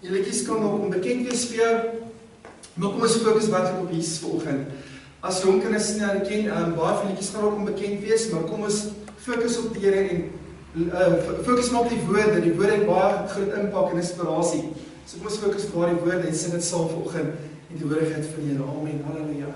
Die liedjies kan nog onbekend wees vir jou, maar kom ons fokus werklik op Jesus vanoggend. As jong kinders nie herken, baie van die liedjies kan ook onbekend wees, maar kom ons fokus op die Here en fokus maar op die woorde. Die woorde het baie groot impak en inspirasie. So kom ons fokus op daardie woorde en sing dit saam vanoggend in die teenwoordigheid van die Here. Amen. Halleluja.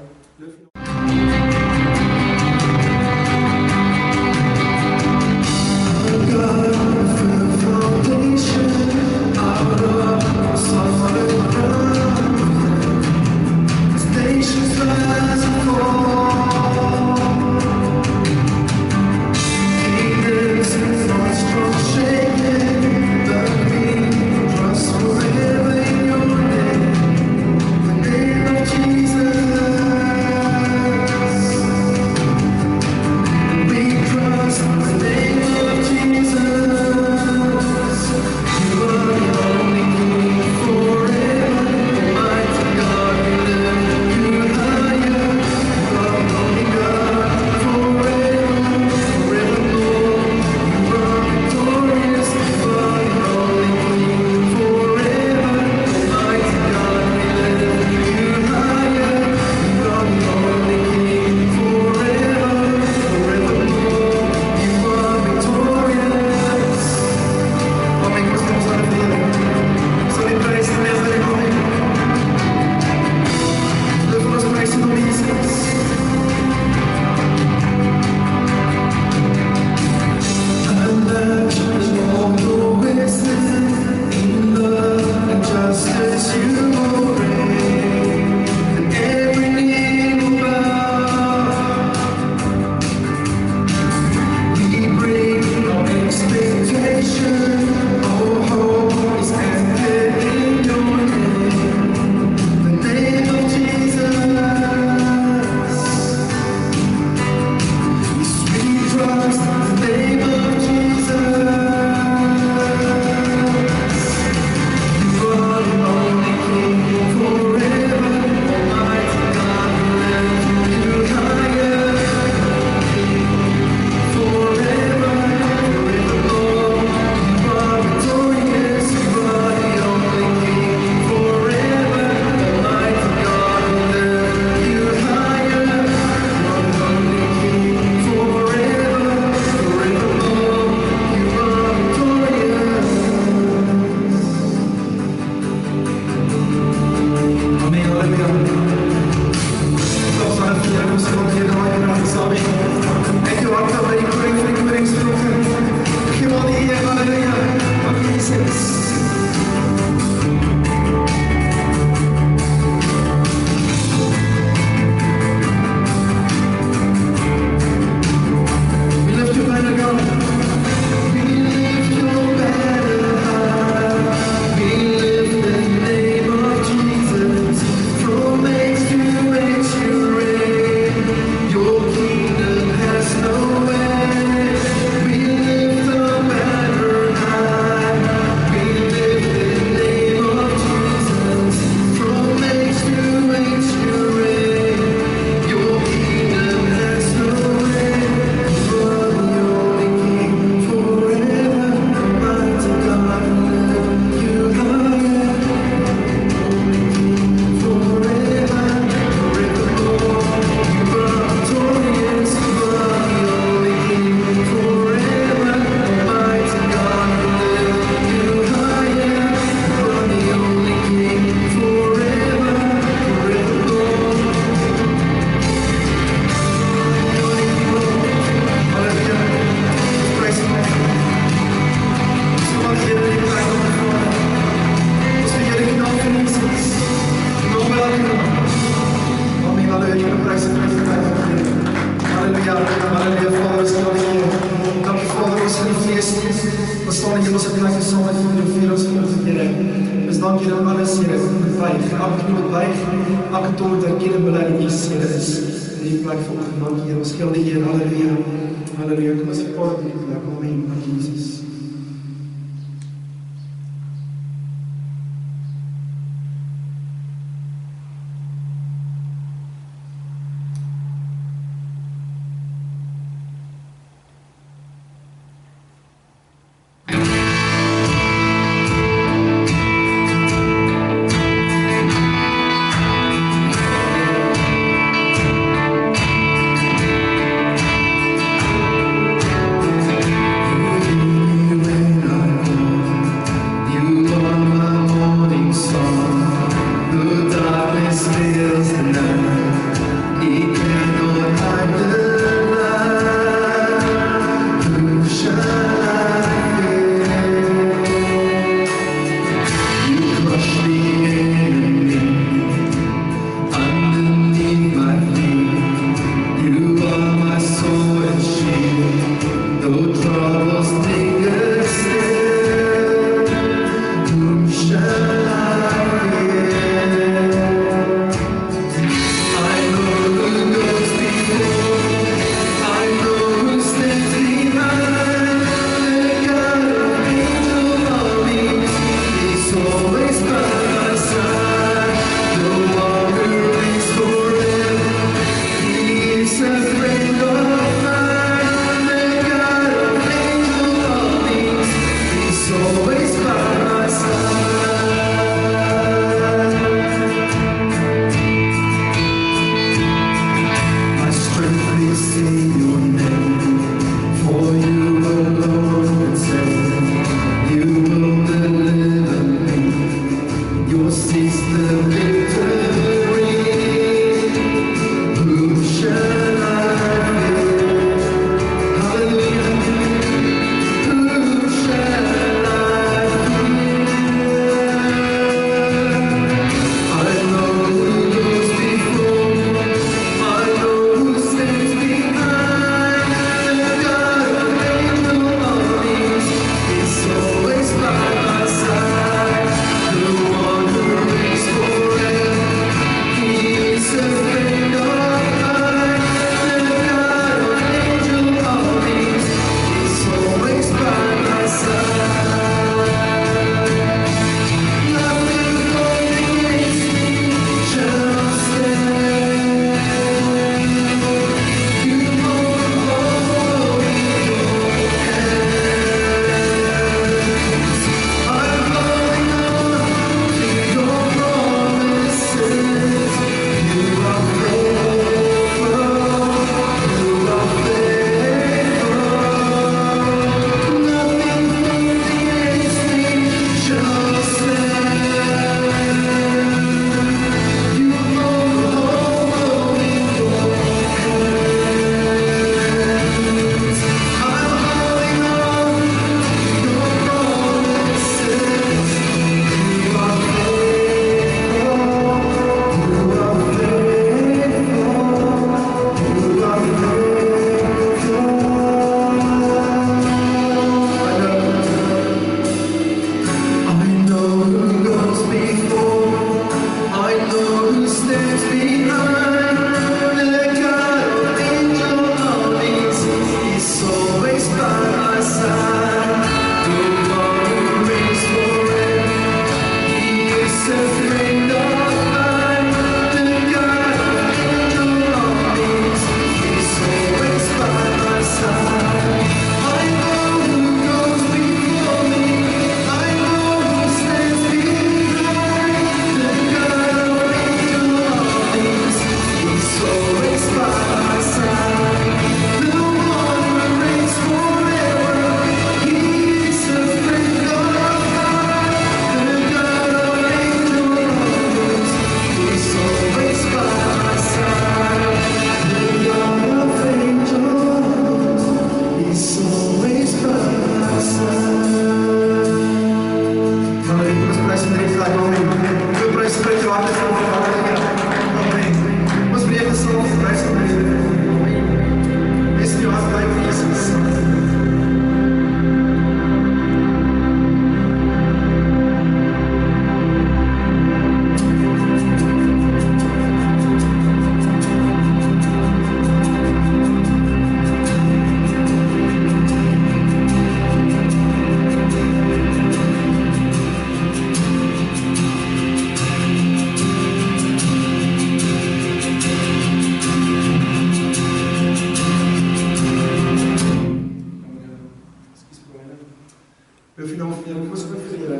van Here, kom ons bid vir Here.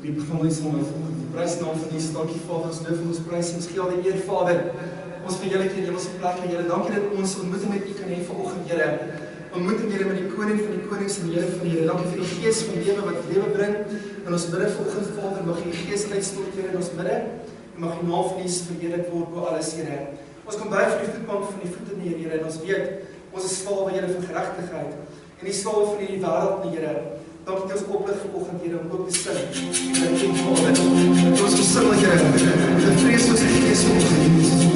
Die befondsing van die prysnaam van Jesus. Dankie Vader, ons loof en ons prys en ons gee al die eer Vader. Ons verheerlik in hemelse plekke, Here. Dankie dat ons ontmoeting met U kan hê vanoggend, Here. Ontmoeting, Here, met die koning van die konings en die Here van die Here. Dankie vir die gees van lewe wat lewe bring. En ons bid vanoggend, Vader, mag U gees uitstort, Here, in ons midde. En mag U naam van Jesus verheerlik word bo alles, Here. Ons kom buig vir die voetbank van die voete neer, Here. En ons weet, ons is slawe, Here, van geregtigheid. En die slawe van hierdie wêreld, Here. Dankie dat ons oplig vanoggend, Here, om ook te sing. Dankie, Vader. Dat ons gesing, Here. Dat vrees ons die gees vanoggend.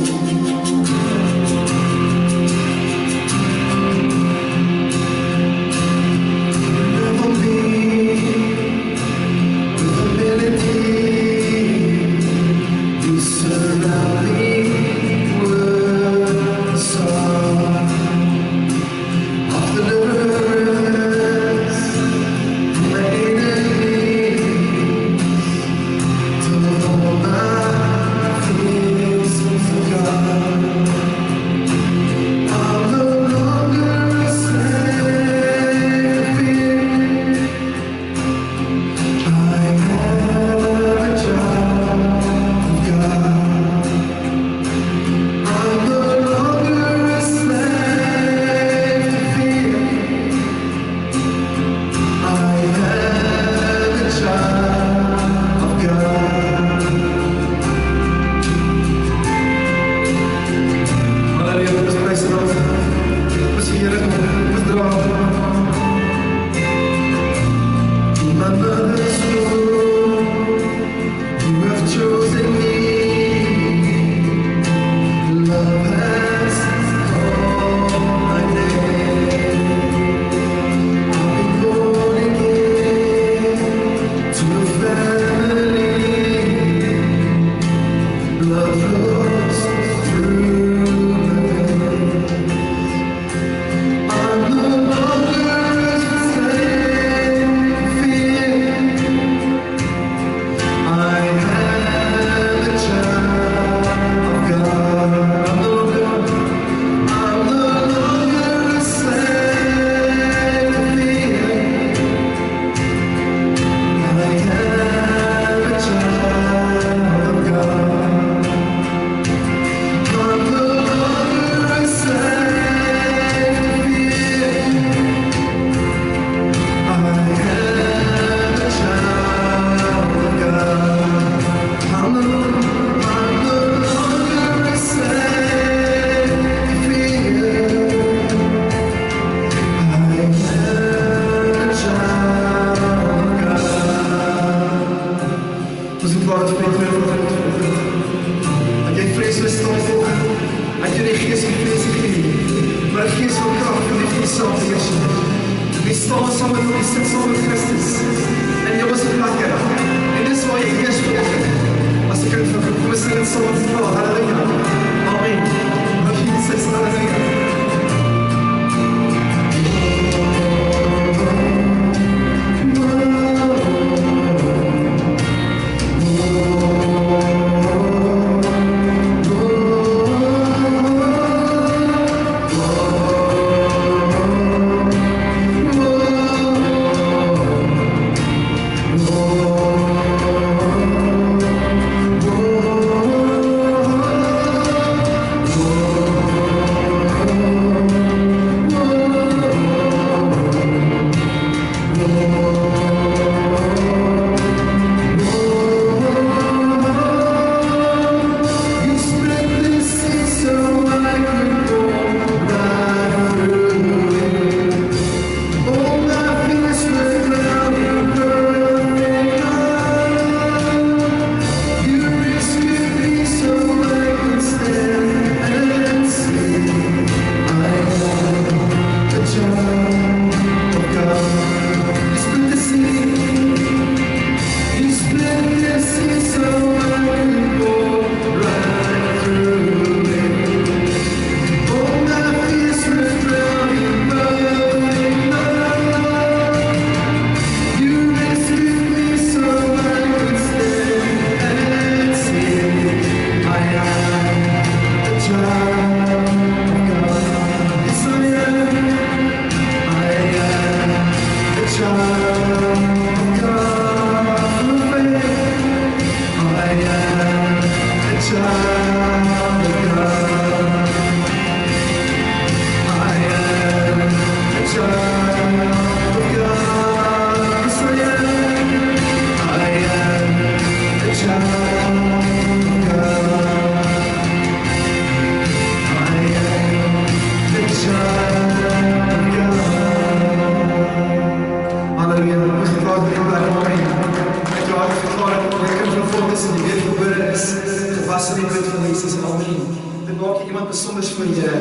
besonders vir die Here.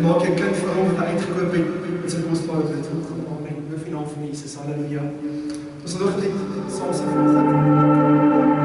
Maak jy kind van hom wat hy uitgekoop het met sy kosbare bloed. Amen. Loof die naam van Jesus. Halleluja. Ons nog net saam sing vanoggend.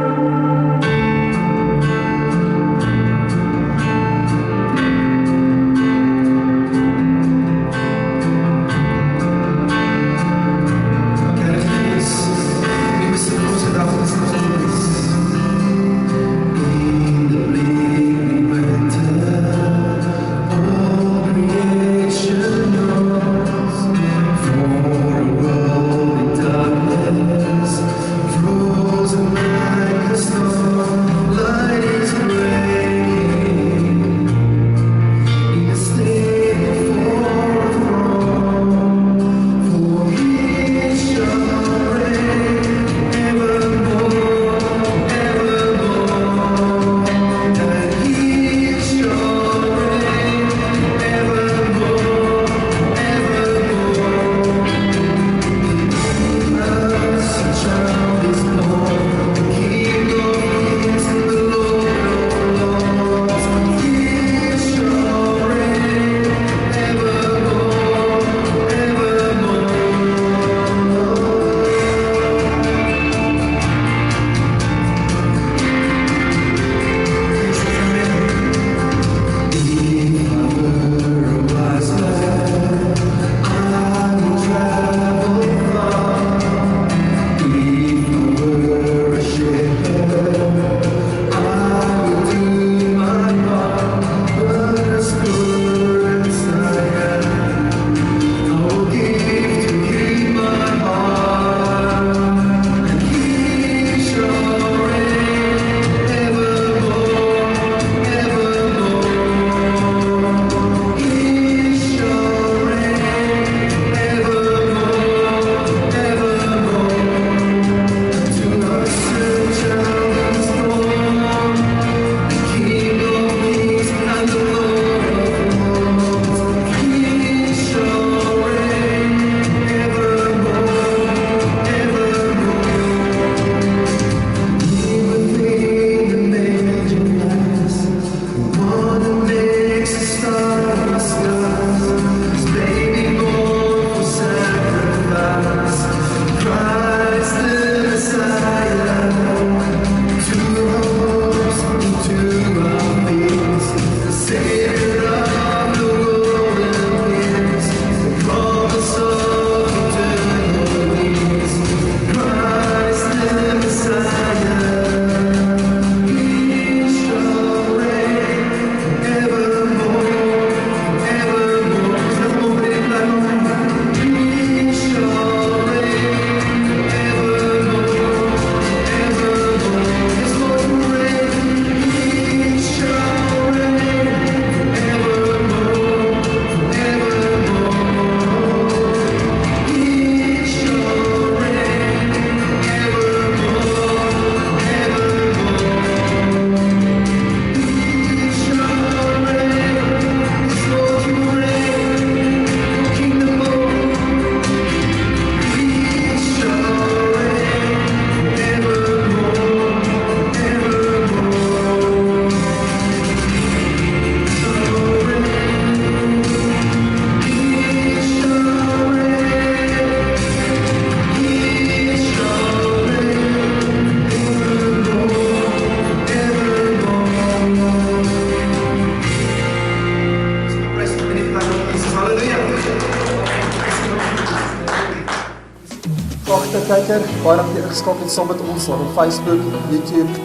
Kijker, baie dankie ingeskakel saam met ons op Facebook, YouTube.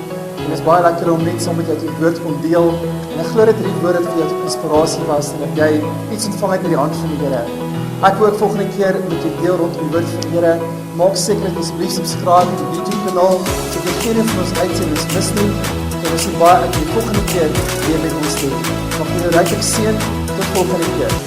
En het is baie lekker om net saam met jou die woord kon deel. En ek glo dat hierdie woord vir jou tot inspirasie was en dat jy iets ontvang het uit die hand van die Here. Ek wil ook volgende keer met jou deel rondom die woord van die Here. Maak seker dat jy asseblief subscribe op die YouTube kanaal, sodat jy geen van ons uitsendings mis nie. En ons sien baie uit die volgende keer weer met ons doen. Mag jy nou ryklik seën, tot volgende keer.